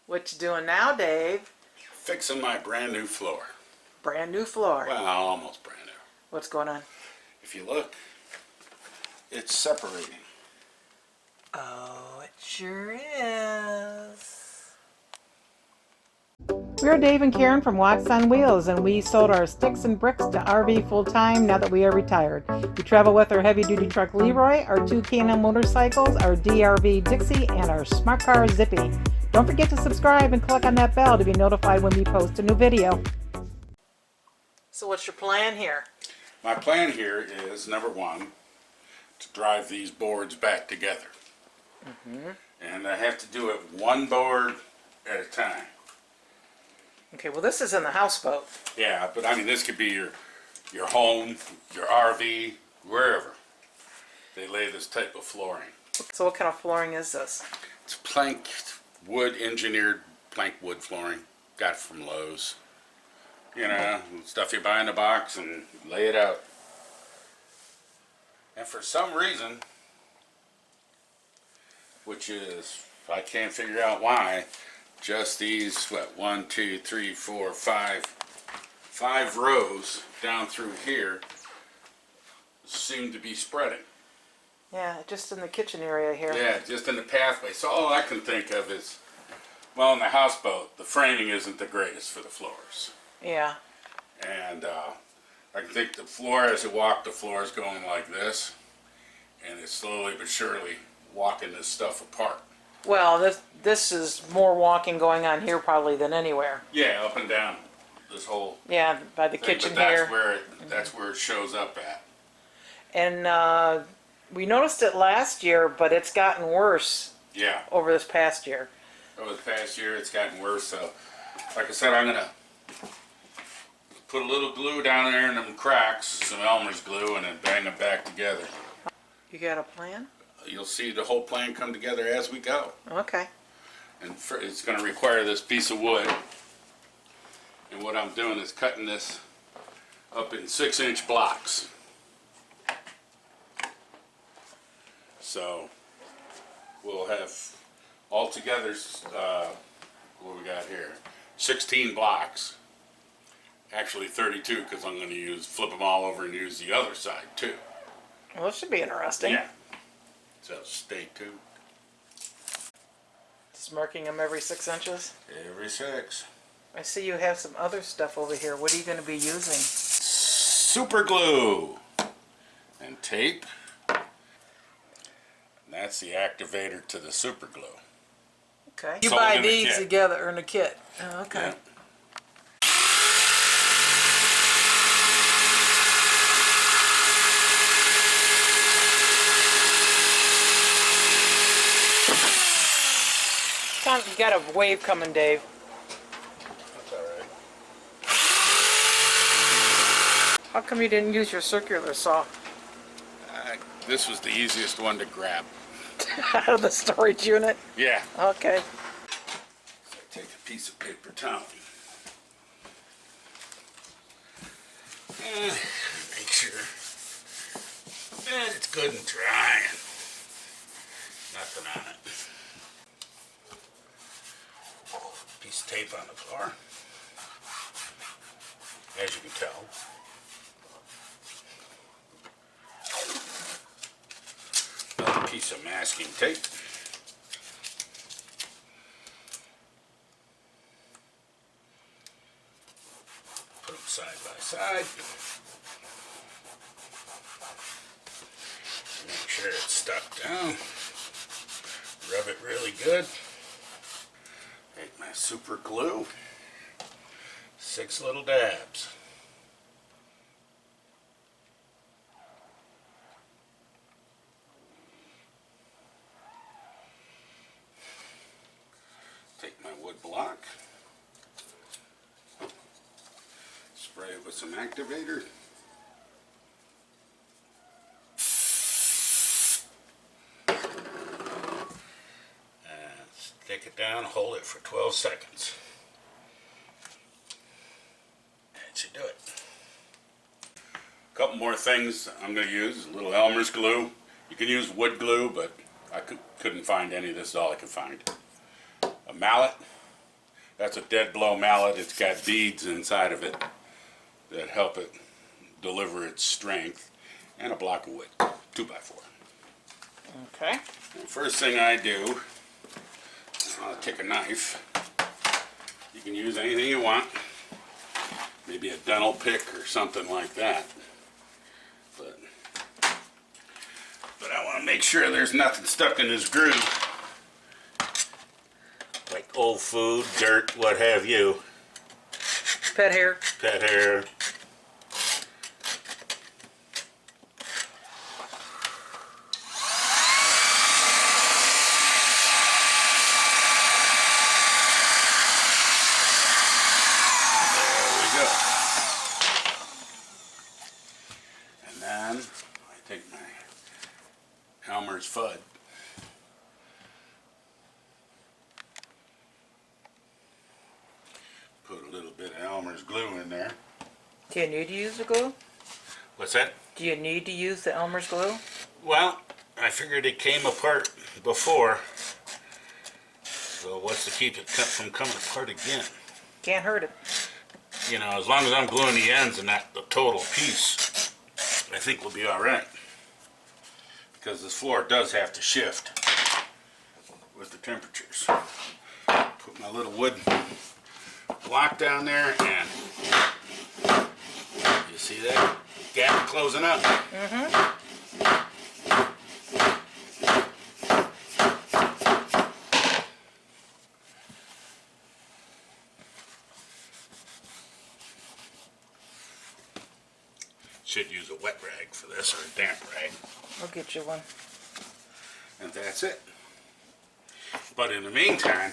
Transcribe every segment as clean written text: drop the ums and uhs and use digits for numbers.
What you doing now, Dave? Fixing my brand new floor. Brand new floor. Well, almost brand new. What's going on? If you look, it's separating. Oh, it sure is. We're Dave and Karen from Walks on Wheels, and we sold our sticks and bricks to RV full-time now that we are retired. We travel with our heavy-duty truck Leroy, our two K&N motorcycles, our DRV Dixie, and our smart car Zippy. Don't forget to subscribe and click on that bell to be notified when we post a new video. So what's your plan here? My plan here is, number one, to drive these boards back together. And I have to do it one board at a time. Okay, well this is in the houseboat. Yeah, but I mean, this could be your home, your RV, wherever they lay this type of flooring. So what kind of flooring is this? It's plank wood, engineered plank wood flooring. Got it from Lowe's. You know, stuff you buy in a box and lay it out. And for some reason, which is, I can't figure out why, just these, what, 1, 2, 3, 4, 5 rows down through here seem to be spreading. Yeah, just in the kitchen area here. Yeah, just in the pathway. So all I can think of is, well, in the houseboat, the framing isn't the greatest for the floors. Yeah. And I can think the floor, as you walk, the floor is going like this, and it's slowly but surely walking this stuff apart. Well, this is more walking going on here probably than anywhere. Yeah, up and down this whole Yeah, by the thing, kitchen but that's here. that's where it shows up at. And we noticed it last year, but it's gotten worse Yeah, over this past year. over the past year it's gotten worse. So, like I said, I'm gonna put a little glue down there in them cracks, some Elmer's glue, and then bang them back together. You got a plan? You'll see the whole plan come together as we go. Okay. And it's going to require this piece of wood. And what I'm doing is cutting this up in 6-inch blocks. So we'll have altogether, what we got here, 16 blocks. Actually 32, because I'm going to flip them all over and use the other side too. Well, this should be interesting. Yeah. So stay tuned. Just marking them every 6 inches. Every 6. I see you have some other stuff over here. What are you going to be using? Super glue and tape. And that's the activator to the super glue. Okay. You Sold buy in the these kit. together or in a kit. Oh, okay. Yeah. You got a wave coming, Dave. That's alright. How come you didn't use your circular saw This was the easiest one to grab. out of the storage unit? Yeah. Okay. So I take a piece of paper towel. Make sure that it's good and dry and nothing on it. Piece of tape on the floor, as you can tell. Another piece of masking tape. Put them side by side. Make sure it's stuck down. Rub it really good. Take my super glue, 6 little dabs. Take my wood block, spray it with some activator. Stick it down, hold it for 12 seconds. That should do it. A couple more things I'm going to use. A little Elmer's glue. You can use wood glue, but I couldn't find any. This is all I could find. A mallet, That's a dead blow mallet. It's got beads inside of it that help it deliver its strength, and a block of wood, 2x4. Okay. And first thing I do, I'll take a knife. You can use anything you want, maybe a dental pick or something like that. But I want to make sure there's nothing stuck in this groove, like old food, dirt, what have you. Pet hair. Pet hair. Fud. Put a little bit of Elmer's glue in there. Do you need to use the glue? What's that? Do you need to use the Elmer's glue? Well, I figured it came apart before, so what's to keep it from coming apart again? Can't hurt it. You know, as long as I'm gluing the ends and not the total piece, I think we'll be all right. Because this floor does have to shift with the temperatures. Put my little wood block down there, and you see that gap closing up. Should use a wet rag for this, or a damp rag. I'll get you one. And that's it. But in the meantime,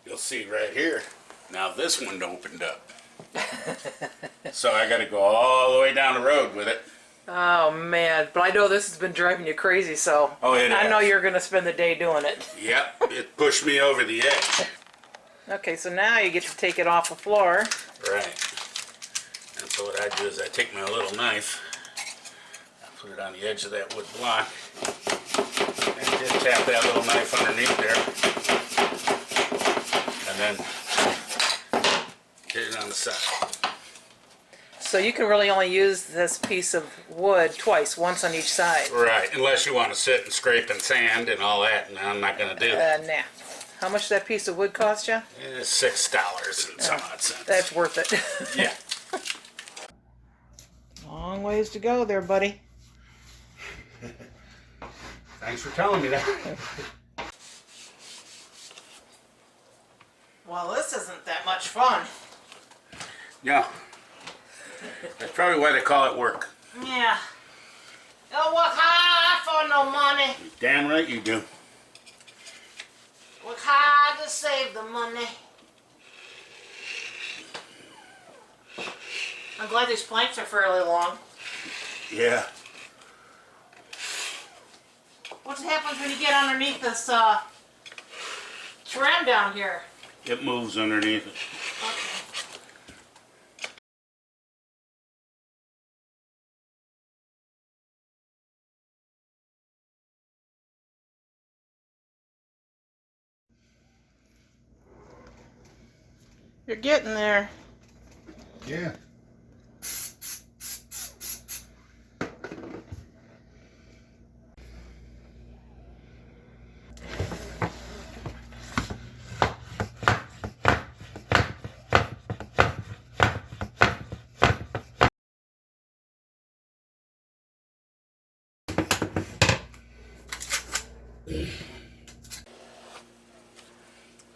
you'll see right here, now this one opened up. So I got to go all the way down the road with it. Oh man, but I know this has been driving you crazy, so Oh, it I know has. you're going to spend the day doing it. Yep, it pushed me over the edge. Okay, so now you get to take it off the floor. Right. And so what I do is I take my little knife, I put it on the edge of that wood block, and just tap that little knife underneath there, and then hit it on the side. So you can really only use this piece of wood twice, once on each side. Right, unless you want to sit and scrape and sand and all that, and I'm not going to do that. Nah. How much that piece of wood cost you? It's $6 and some odd cents. That's worth it. Yeah. Long ways to go there, buddy. Thanks for telling me that. Well, this isn't that much fun. Yeah. That's probably why they call it work. Yeah. Don't work hard for no money. Damn right you do. Work hard to save the money. I'm glad these planks are fairly long. Yeah. What happens when you get underneath this trim down here? It moves underneath it. Okay. You're getting there. Yeah.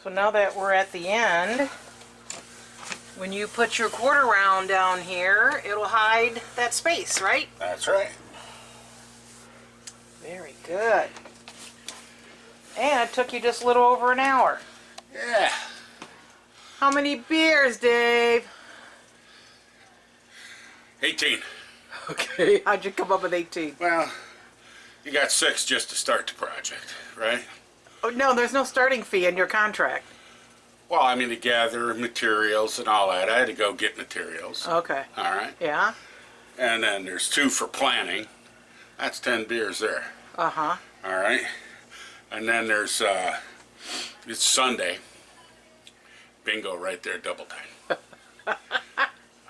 So now that we're at the end, when you put your quarter round down here, it'll hide that space, right? That's right. Very good. And it took you just a little over an hour. Yeah. How many beers, Dave? 18. Okay. How'd you come up with 18? Well, you got 6 just to start the project, right? Oh, no, there's no starting fee in your contract. Well, I mean, to gather materials and all that. I had to go get materials. Okay. All right. Yeah? And then there's 2 for planning. That's 10 beers there. Uh-huh. All right. And then there's, it's Sunday. bingo right there, double time. All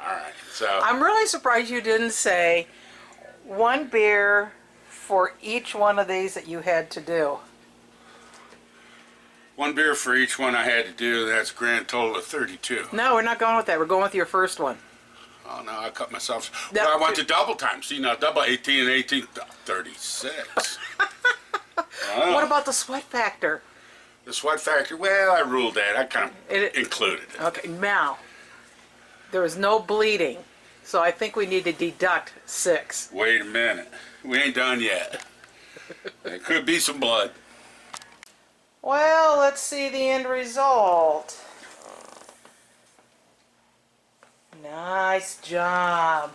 right, so I'm really surprised you didn't say 1 beer for each one of these that you had to do. 1 beer for each one I had to do. That's a grand total of 32. No, we're not going with that. We're going with your first one. Oh no, I cut myself. No, Well, I went to double time. See now, double 18 and 18, 36. Oh. What about the sweat factor? The sweat factor? Well, I ruled that. I kind of It- included it. Okay, now, there was no bleeding, so I think we need to deduct 6. Wait a minute. We ain't done yet. There could be some blood. Well, let's see the end result. Nice job.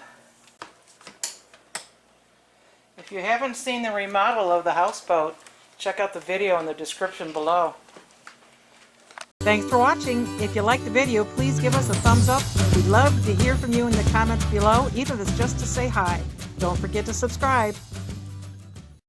If you haven't seen the remodel of the houseboat, check out the video in the description below. Thanks for watching. If you liked the video, please give us a thumbs up. We'd love to hear from you in the comments below, even if it's just to say hi. Don't forget to subscribe.